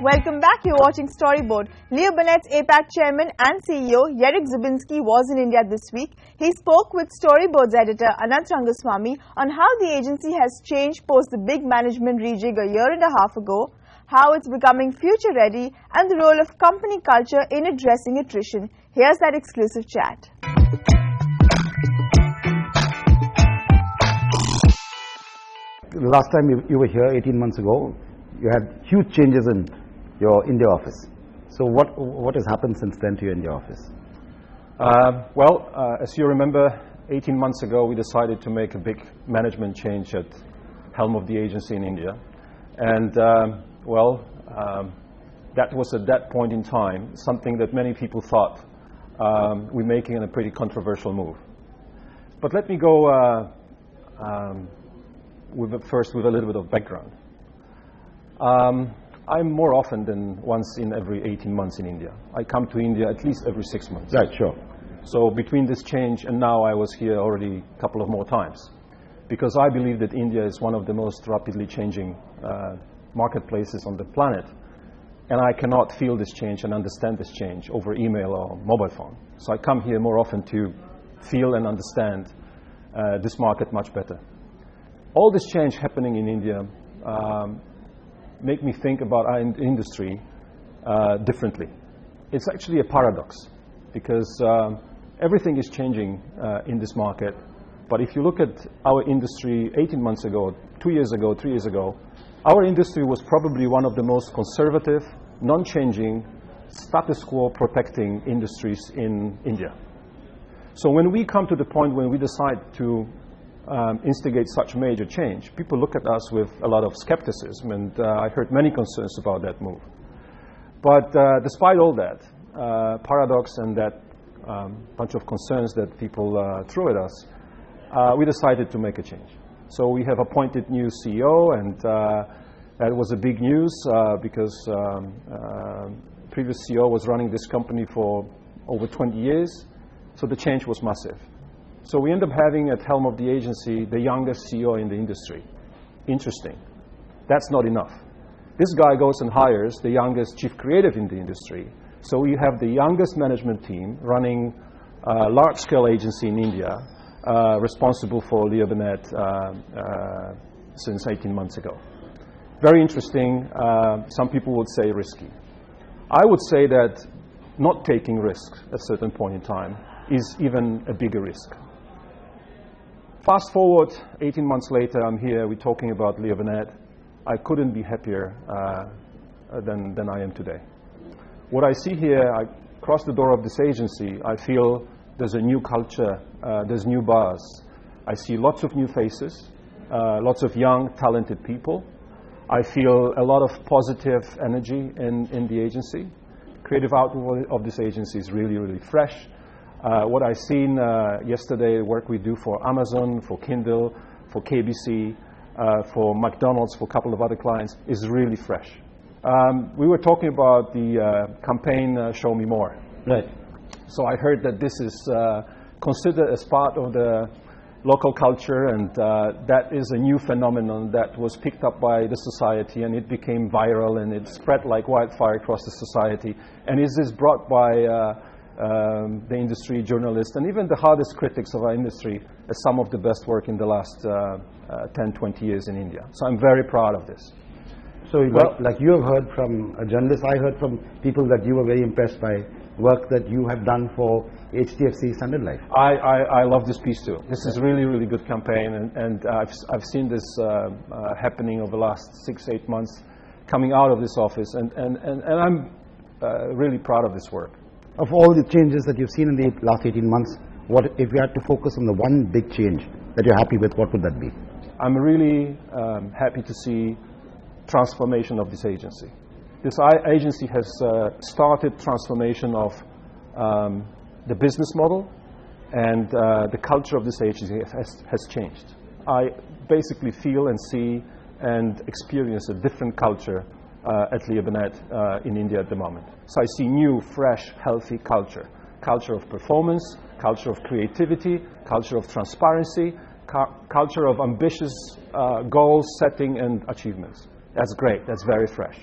Welcome back. You're watching Storyboard. Leo Burnett's APAC chairman and CEO, Jarek Zeibinski, was in India this week. He spoke with Storyboard's editor, Anant Rangaswami, on how the agency has changed post the big management rejig a year and a half ago, how it's becoming future-ready, and the role of company culture in addressing attrition. Here's that exclusive chat. The last time you were here 18 months ago, you had huge changes in your India office. So what has happened since then to your India office? As you remember, 18 months ago we decided to make a big management change at helm of the agency in India. And that was at that point in time something that many people thought we're making a pretty controversial move. But let me go first with a little bit of background. I'm more often than once in every 18 months in India. I come to India at least every 6 months. Right, sure. So between this change and now, I was here already a couple of more times, because I believe that India is one of the most rapidly changing marketplaces on the planet, and I cannot feel this change and understand this change over email or mobile phone. So I come here more often to feel and understand this market much better. All this change happening in India make me think about our industry differently. It's actually a paradox, because everything is changing in this market. But if you look at our industry 18 months ago, 2 years ago, 3 years ago, our industry was probably one of the most conservative, non-changing, status quo protecting industries in India. So when we come to the point when we decide to instigate such major change, people look at us with a lot of skepticism, and I heard many concerns about that move. But despite all that paradox and that bunch of concerns that people threw at us, we decided to make a change. So we have appointed new CEO, and that was a big news because previous CEO was running this company for over 20 years, so the change was massive. So we end up having at helm of the agency the youngest CEO in the industry. Interesting. That's not enough. This guy goes and hires the youngest chief creative in the industry. So we have the youngest management team running a large-scale agency in India, responsible for Leo Burnett since 18 months ago. Very interesting. Some people would say risky. I would say that not taking risks at a certain point in time is even a bigger risk. Fast forward 18 months later, I'm here, we're talking about Leo Burnett. I couldn't be happier than I am today. What I see here, I cross the door of this agency, I feel there's a new culture, there's new buzz. I see lots of new faces, lots of young, talented people. I feel a lot of positive energy in the agency. Creative output of this agency is really, really fresh. What I seen yesterday, work we do for Amazon, for Kindle, for KBC, for McDonald's, for a couple of other clients, is really fresh. We were talking about the campaign Show Me More. Right. So I heard that this is considered as part of the local culture, and that is a new phenomenon that was picked up by the society, and it became viral, and it spread like wildfire across the society. And is this brought by the industry, journalists, and even the hardest critics of our industry as some of the best work in the last 10, 20 years in India. So I'm very proud of this. So like you have heard from a journalist, I heard from people that you were very impressed by work that you have done for HDFC Standard Life. I love this piece too. This is really, really good campaign, and I've seen this happening over the last 6-8 months coming out of this office, and I'm really proud of this work. Of all the changes that you've seen in the last 18 months, what if you had to focus on the one big change that you're happy with, what would that be? I'm really happy to see transformation of this agency. This agency has started transformation of the business model, and the culture of this agency has changed. I basically feel and see and experience a different culture at Leo Burnett in India at the moment. So I see new, fresh, healthy culture of performance, culture of creativity, culture of transparency, culture of ambitious goals setting and achievements. That's great. That's very fresh.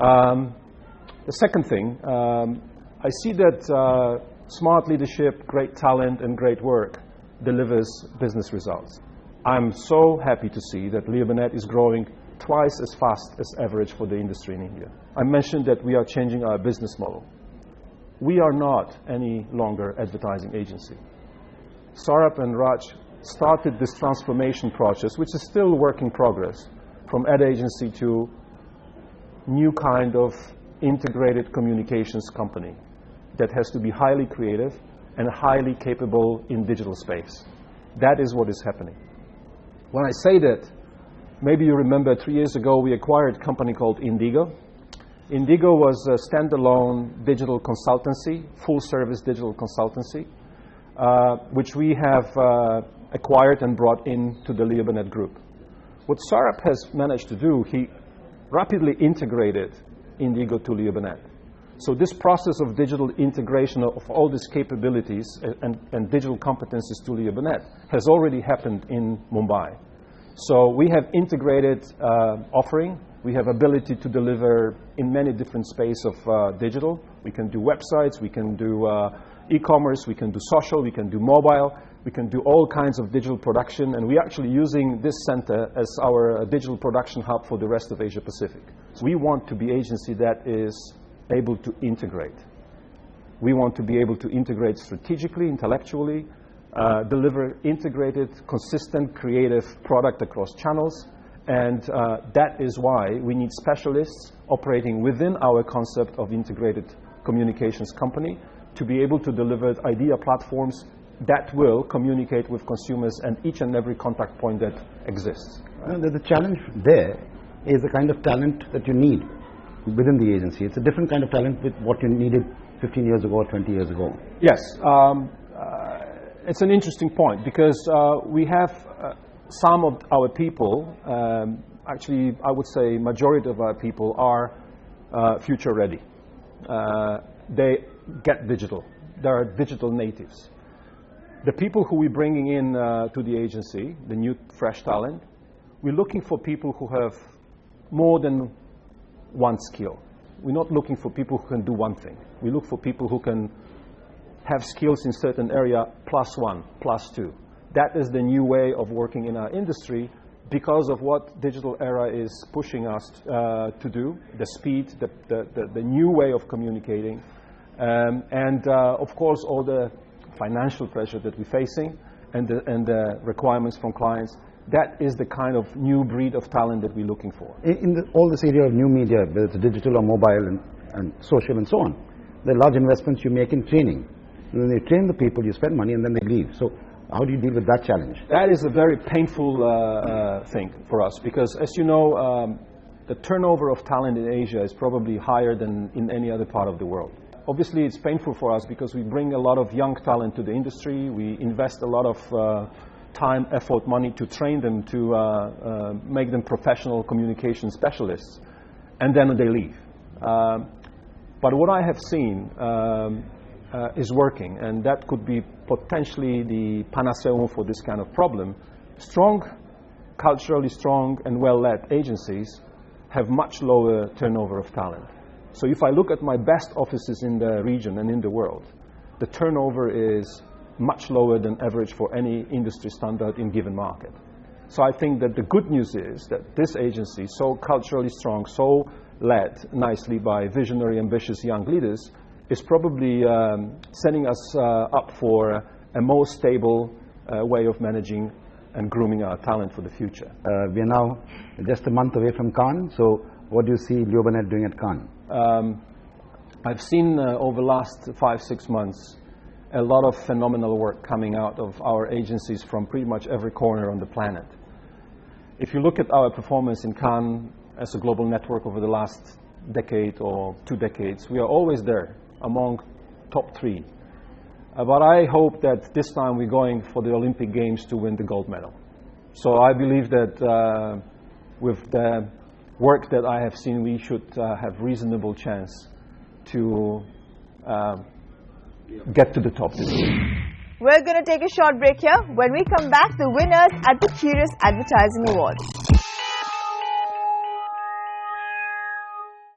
The second thing, I see that smart leadership, great talent and great work delivers business results. I'm so happy to see that Leo Burnett is growing twice as fast as average for the industry in India. I mentioned that we are changing our business model. We are not any longer advertising agency. Saurabh and Raj started this transformation process, which is still work in progress, from ad agency to new kind of integrated communications company that has to be highly creative and highly capable in digital space. That is what is happening. When I say that, maybe you remember 3 years ago we acquired a company called Indigo. Indigo was a standalone digital consultancy, full service digital consultancy, which we have acquired and brought into the Leo Burnett group. What Saurabh has managed to do, he rapidly integrated Indigo to Leo Burnett. So this process of digital integration of all these capabilities and digital competencies to Leo Burnett has already happened in Mumbai. So we have integrated offering. We have ability to deliver in many different spaces of digital. We can do websites, we can do e-commerce, we can do social, we can do mobile, we can do all kinds of digital production, and we're actually using this center as our digital production hub for the rest of Asia Pacific. So we want to be an agency that is able to integrate. We want to be able to integrate strategically, intellectually, deliver integrated, consistent, creative product across channels, and that is why we need specialists operating within our concept of integrated communications company to be able to deliver idea platforms that will communicate with consumers and each and every contact point that exists. The challenge there is the kind of talent that you need within the agency. It's a different kind of talent with what you needed 15 years ago or 20 years ago. Yes, it's an interesting point because we have some of our people, actually I would say majority of our people are future ready. They get digital. They are digital natives. The people who we're bringing in to the agency, the new fresh talent, we're looking for people who have more than one skill. We're not looking for people who can do one thing. We look for people who can have skills in certain area +1, +2. That is the new way of working in our industry because of what digital era is pushing us to do, the speed, the new way of communicating, and of course all the financial pressure that we're facing and the requirements from clients. That is the kind of new breed of talent that we're looking for. In all this area of new media, whether it's digital or mobile and social and so on, there are large investments you make in training. When you train the people, you spend money and then they leave. So how do you deal with that challenge? That is a very painful thing for us because, as you know, the turnover of talent in Asia is probably higher than in any other part of the world. Obviously, it's painful for us because we bring a lot of young talent to the industry. We invest a lot of time, effort, money to train them, to make them professional communication specialists, and then they leave. But what I have seen is working, and that could be potentially the panacea for this kind of problem. Strong, culturally strong and well-led agencies have much lower turnover of talent. So if I look at my best offices in the region and in the world, the turnover is much lower than average for any industry standard in given market. So I think that the good news is that this agency, so culturally strong, so led nicely by visionary, ambitious young leaders, is probably setting us up for a more stable way of managing and grooming our talent for the future. We are now just a month away from Cannes, so what do you see Leo Burnett doing at Cannes? I've seen over the last 5-6 months a lot of phenomenal work coming out of our agencies from pretty much every corner on the planet. If you look at our performance in Cannes as a global network over the last decade or 2 decades, we are always there among top 3. But I hope that this time we're going for the Olympic Games to win the gold medal. So I believe that with the work that I have seen, we should have reasonable chance to get to the top this year. We're going to take a short break here. When we come back, the winners at the Curious Advertising Awards.